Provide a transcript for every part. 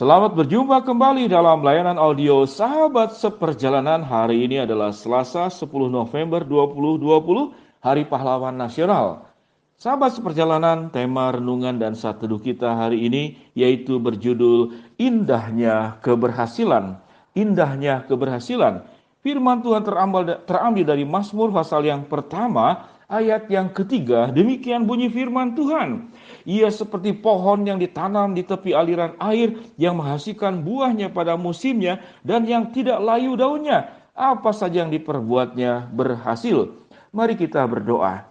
Selamat berjumpa kembali dalam layanan audio Sahabat Seperjalanan. Hari ini adalah Selasa 10 November 2020, Hari Pahlawan Nasional. Sahabat Seperjalanan, tema renungan dan saat teduh kita hari ini yaitu berjudul Indahnya Keberhasilan. Indahnya Keberhasilan. Firman Tuhan terambil dari Mazmur pasal yang pertama, ayat yang ketiga. Demikian bunyi firman Tuhan. Ia seperti pohon yang ditanam di tepi aliran air, yang menghasilkan buahnya pada musimnya dan yang tidak layu daunnya. Apa saja yang diperbuatnya berhasil. Mari kita berdoa.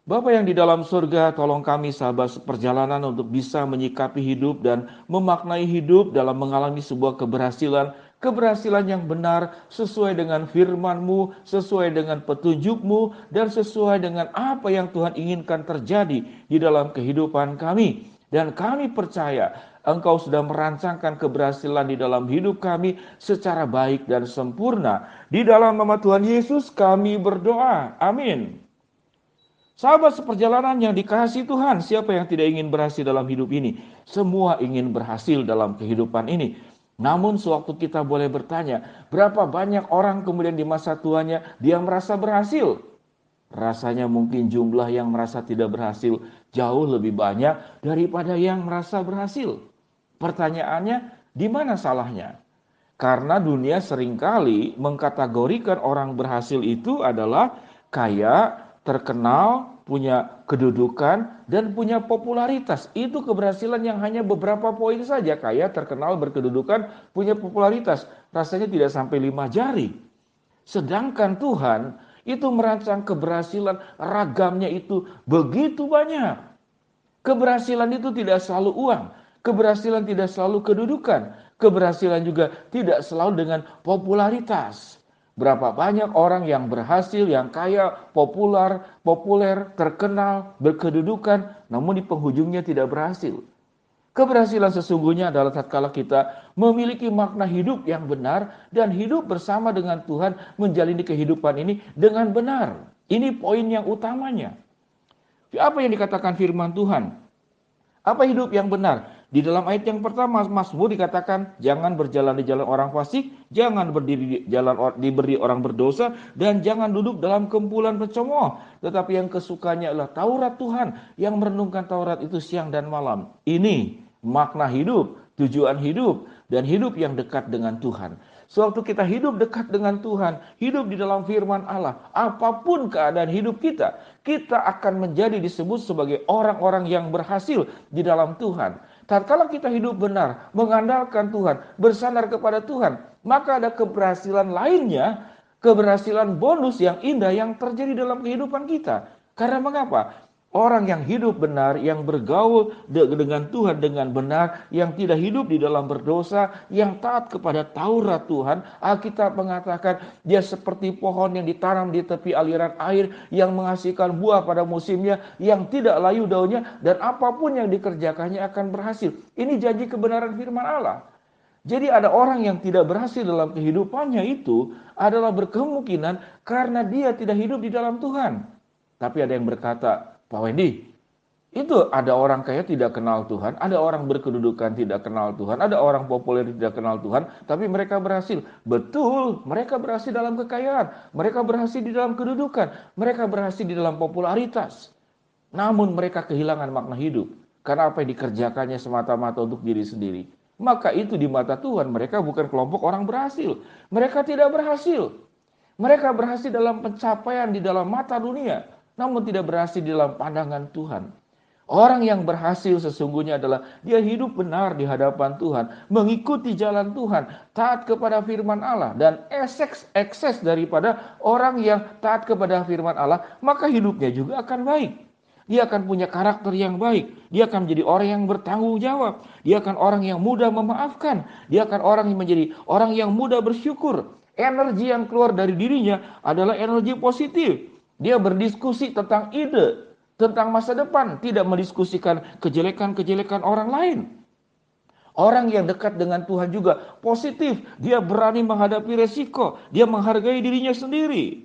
Bapa yang di dalam surga, tolong kami sahabat seperjalanan untuk bisa menyikapi hidup dan memaknai hidup dalam mengalami sebuah keberhasilan. Keberhasilan yang benar sesuai dengan firman-Mu, sesuai dengan petunjuk-Mu, dan sesuai dengan apa yang Tuhan inginkan terjadi di dalam kehidupan kami. Dan kami percaya Engkau sudah merancangkan keberhasilan di dalam hidup kami secara baik dan sempurna. Di dalam nama Tuhan Yesus kami berdoa. Amin. Sahabat seperjalanan yang dikasihi Tuhan, siapa yang tidak ingin berhasil dalam hidup ini? Semua ingin berhasil dalam kehidupan ini. Namun sewaktu kita boleh bertanya, berapa banyak orang kemudian di masa tuanya dia merasa berhasil? Rasanya mungkin jumlah yang merasa tidak berhasil jauh lebih banyak daripada yang merasa berhasil. Pertanyaannya, di mana salahnya? Karena dunia seringkali mengkategorikan orang berhasil itu adalah kaya, terkenal, punya kedudukan, dan punya popularitas. Itu keberhasilan yang hanya beberapa poin saja. Kaya, terkenal, berkedudukan, punya popularitas. Rasanya tidak sampai 5 jari. Sedangkan Tuhan itu merancang keberhasilan, ragamnya itu begitu banyak. Keberhasilan itu tidak selalu uang. Keberhasilan tidak selalu kedudukan. Keberhasilan juga tidak selalu dengan popularitas. Berapa banyak orang yang berhasil, yang kaya, populer, terkenal, berkedudukan, namun di penghujungnya tidak berhasil. Keberhasilan sesungguhnya adalah tatkala kita memiliki makna hidup yang benar dan hidup bersama dengan Tuhan, menjalani kehidupan ini dengan benar. Ini poin yang utamanya. Apa yang dikatakan firman Tuhan? Apa hidup yang benar? Di dalam ayat yang pertama, Mazmur dikatakan, jangan berjalan di jalan orang fasik, jangan berdiri di jalan diberi orang berdosa, dan jangan duduk dalam kumpulan pencemooh. Tetapi yang kesukanya adalah Taurat Tuhan, yang merenungkan Taurat itu siang dan malam. Ini makna hidup, tujuan hidup, dan hidup yang dekat dengan Tuhan. Sewaktu kita hidup dekat dengan Tuhan, hidup di dalam firman Allah, apapun keadaan hidup kita, kita akan menjadi disebut sebagai orang-orang yang berhasil di dalam Tuhan. Tatkala kita hidup benar, mengandalkan Tuhan, bersandar kepada Tuhan, maka ada keberhasilan lainnya, keberhasilan bonus yang indah yang terjadi dalam kehidupan kita. Karena mengapa? Orang yang hidup benar, yang bergaul dengan Tuhan dengan benar, yang tidak hidup di dalam berdosa, yang taat kepada Taurat Tuhan, Alkitab mengatakan dia seperti pohon yang ditanam di tepi aliran air, yang menghasilkan buah pada musimnya, yang tidak layu daunnya, dan apapun yang dikerjakannya akan berhasil. Ini janji kebenaran firman Allah. Jadi ada orang yang tidak berhasil dalam kehidupannya itu adalah berkemungkinan karena dia tidak hidup di dalam Tuhan. Tapi ada yang berkata, Pak Wendy, itu ada orang kaya tidak kenal Tuhan, ada orang berkedudukan tidak kenal Tuhan, ada orang populer tidak kenal Tuhan, tapi mereka berhasil. Betul, mereka berhasil dalam kekayaan, mereka berhasil di dalam kedudukan, mereka berhasil di dalam popularitas. Namun mereka kehilangan makna hidup, karena apa yang dikerjakannya semata-mata untuk diri sendiri. Maka itu di mata Tuhan, mereka bukan kelompok orang berhasil. Mereka tidak berhasil. Mereka berhasil dalam pencapaian di dalam mata dunia, namun tidak berhasil di dalam pandangan Tuhan. Orang yang berhasil sesungguhnya adalah dia hidup benar di hadapan Tuhan, mengikuti jalan Tuhan, taat kepada firman Allah, dan ekses daripada orang yang taat kepada firman Allah, maka hidupnya juga akan baik. Dia akan punya karakter yang baik, dia akan menjadi orang yang bertanggung jawab, dia akan orang yang mudah memaafkan, dia akan orang yang menjadi orang yang mudah bersyukur. Energi yang keluar dari dirinya adalah energi positif. Dia berdiskusi tentang ide, tentang masa depan, tidak mendiskusikan kejelekan-kejelekan orang lain. Orang yang dekat dengan Tuhan juga positif, dia berani menghadapi resiko, dia menghargai dirinya sendiri.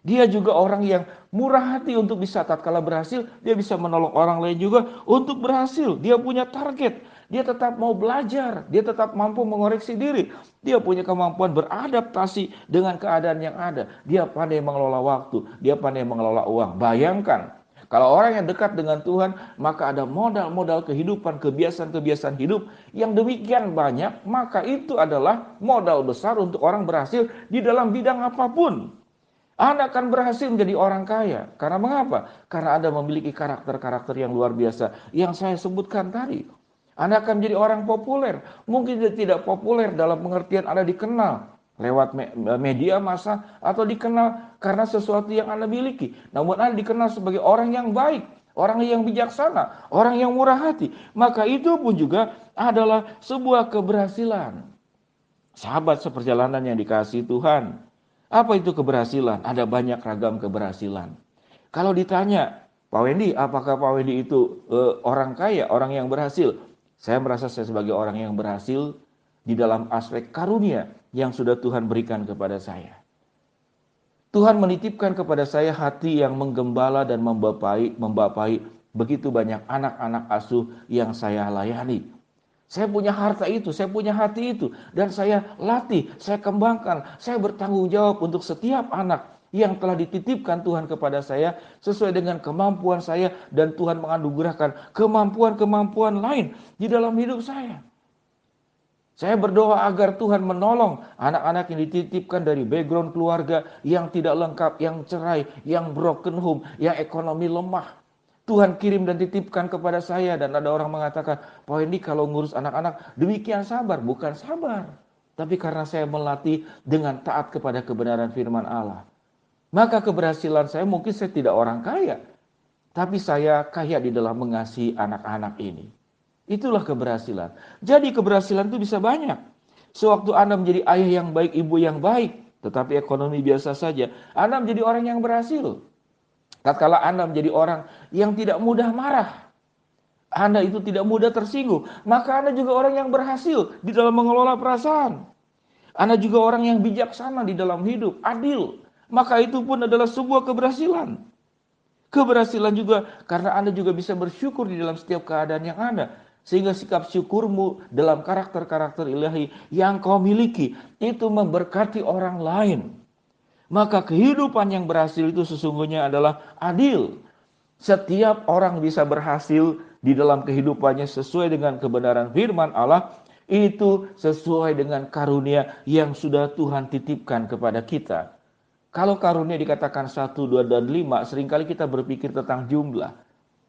Dia juga orang yang murah hati untuk bisa tatkala berhasil, dia bisa menolong orang lain juga untuk berhasil. Dia punya target. Dia tetap mau belajar, dia tetap mampu mengoreksi diri. Dia punya kemampuan beradaptasi dengan keadaan yang ada. Dia pandai mengelola waktu, dia pandai mengelola uang. Bayangkan, kalau orang yang dekat dengan Tuhan, maka ada modal-modal kehidupan, kebiasaan-kebiasaan hidup yang demikian banyak, maka itu adalah modal besar untuk orang berhasil di dalam bidang apapun. Anda akan berhasil menjadi orang kaya. Karena mengapa? Karena Anda memiliki karakter-karakter yang luar biasa yang saya sebutkan tadi. Anda akan menjadi orang populer. Mungkin tidak populer dalam pengertian Anda dikenal lewat media massa atau dikenal karena sesuatu yang Anda miliki. Namun Anda dikenal sebagai orang yang baik, orang yang bijaksana, orang yang murah hati. Maka itu pun juga adalah sebuah keberhasilan. Sahabat seperjalanan yang dikasihi Tuhan, apa itu keberhasilan? Ada banyak ragam keberhasilan. Kalau ditanya, Pak Wendy, apakah Pak Wendy itu orang kaya, orang yang berhasil? Saya merasa saya sebagai orang yang berhasil di dalam aspek karunia yang sudah Tuhan berikan kepada saya. Tuhan menitipkan kepada saya hati yang menggembala dan membapai begitu banyak anak-anak asuh yang saya layani. Saya punya harta itu, saya punya hati itu, dan saya latih, saya kembangkan, saya bertanggung jawab untuk setiap anak yang telah dititipkan Tuhan kepada saya sesuai dengan kemampuan saya, dan Tuhan menganugerahkan kemampuan-kemampuan lain di dalam hidup saya. Saya berdoa agar Tuhan menolong anak-anak yang dititipkan dari background keluarga yang tidak lengkap, yang cerai, yang broken home, yang ekonomi lemah. Tuhan kirim dan titipkan kepada saya, dan ada orang mengatakan, Pak ini kalau ngurus anak-anak demikian sabar. Bukan sabar, tapi karena saya melatih dengan taat kepada kebenaran firman Allah. Maka keberhasilan saya, mungkin saya tidak orang kaya, tapi saya kaya di dalam mengasihi anak-anak ini. Itulah keberhasilan. Jadi keberhasilan itu bisa banyak. Sewaktu Anda menjadi ayah yang baik, ibu yang baik, tetapi ekonomi biasa saja, Anda menjadi orang yang berhasil. Tatkala Anda menjadi orang yang tidak mudah marah, Anda itu tidak mudah tersinggung, maka Anda juga orang yang berhasil di dalam mengelola perasaan. Anda juga orang yang bijaksana di dalam hidup, adil. Maka itu pun adalah sebuah keberhasilan. Keberhasilan juga karena Anda juga bisa bersyukur di dalam setiap keadaan yang ada. Sehingga sikap syukurmu dalam karakter-karakter ilahi yang kau miliki itu memberkati orang lain. Maka kehidupan yang berhasil itu sesungguhnya adalah adil. Setiap orang bisa berhasil di dalam kehidupannya sesuai dengan kebenaran firman Allah. Itu sesuai dengan karunia yang sudah Tuhan titipkan kepada kita. Kalau karunia dikatakan 1, 2, dan 5, seringkali kita berpikir tentang jumlah.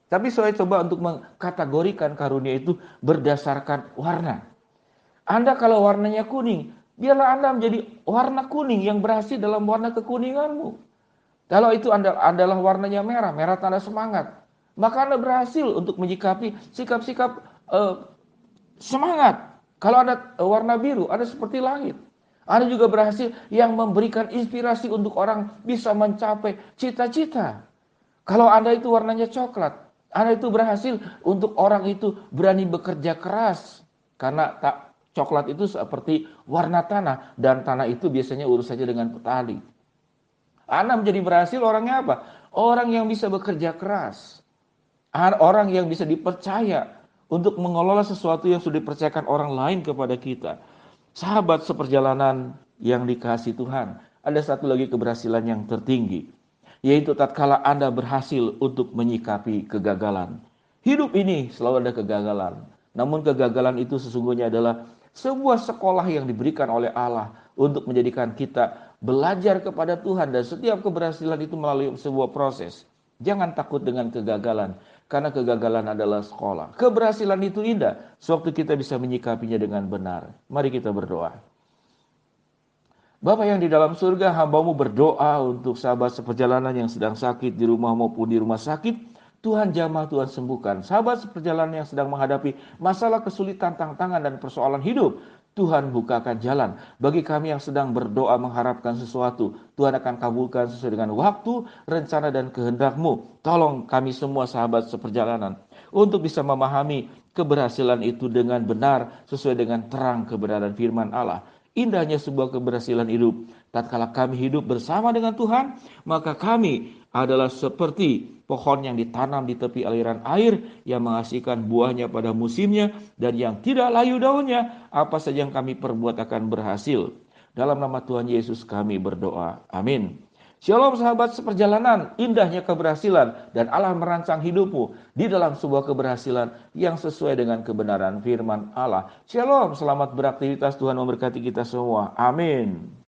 Tapi saya coba untuk mengkategorikan karunia itu berdasarkan warna. Anda kalau warnanya kuning, biarlah Anda menjadi warna kuning yang berhasil dalam warna kekuninganmu. Kalau itu adalah warnanya merah, merah tanda semangat, maka Anda berhasil untuk menyikapi sikap-sikap semangat. Kalau ada warna biru, Anda seperti langit. Anda juga berhasil yang memberikan inspirasi untuk orang bisa mencapai cita-cita. Kalau Anda itu warnanya coklat, Anda itu berhasil untuk orang itu berani bekerja keras. Karena coklat itu seperti warna tanah, dan tanah itu biasanya urusannya dengan petani. Anda menjadi berhasil orangnya apa? Orang yang bisa bekerja keras. Orang yang bisa dipercaya untuk mengelola sesuatu yang sudah dipercayakan orang lain kepada kita. Sahabat seperjalanan yang dikasihi Tuhan, ada satu lagi keberhasilan yang tertinggi, yaitu tatkala Anda berhasil untuk menyikapi kegagalan. Hidup ini selalu ada kegagalan. Namun kegagalan itu sesungguhnya adalah sebuah sekolah yang diberikan oleh Allah untuk menjadikan kita belajar kepada Tuhan, dan setiap keberhasilan itu melalui sebuah proses. Jangan takut dengan kegagalan, karena kegagalan adalah sekolah. Keberhasilan itu indah sewaktu kita bisa menyikapinya dengan benar. Mari kita berdoa. Bapa yang di dalam surga, hamba-Mu berdoa untuk sahabat seperjalanan yang sedang sakit di rumah maupun di rumah sakit. Tuhan jamah, Tuhan sembuhkan. Sahabat seperjalanan yang sedang menghadapi masalah, kesulitan, tantangan, dan persoalan hidup, Tuhan bukakan jalan. Bagi kami yang sedang berdoa mengharapkan sesuatu, Tuhan akan kabulkan sesuai dengan waktu, rencana, dan kehendak-Mu. Tolong kami semua sahabat seperjalanan untuk bisa memahami keberhasilan itu dengan benar sesuai dengan terang kebenaran firman Allah. Indahnya sebuah keberhasilan hidup. Tatkala kami hidup bersama dengan Tuhan, maka kami adalah seperti pohon yang ditanam di tepi aliran air yang menghasilkan buahnya pada musimnya dan yang tidak layu daunnya. Apa saja yang kami perbuat akan berhasil. Dalam nama Tuhan Yesus kami berdoa. Amin. Shalom sahabat seperjalanan, indahnya keberhasilan dan Allah merancang hidupmu di dalam sebuah keberhasilan yang sesuai dengan kebenaran firman Allah. Shalom, selamat beraktivitas, Tuhan memberkati kita semua. Amin.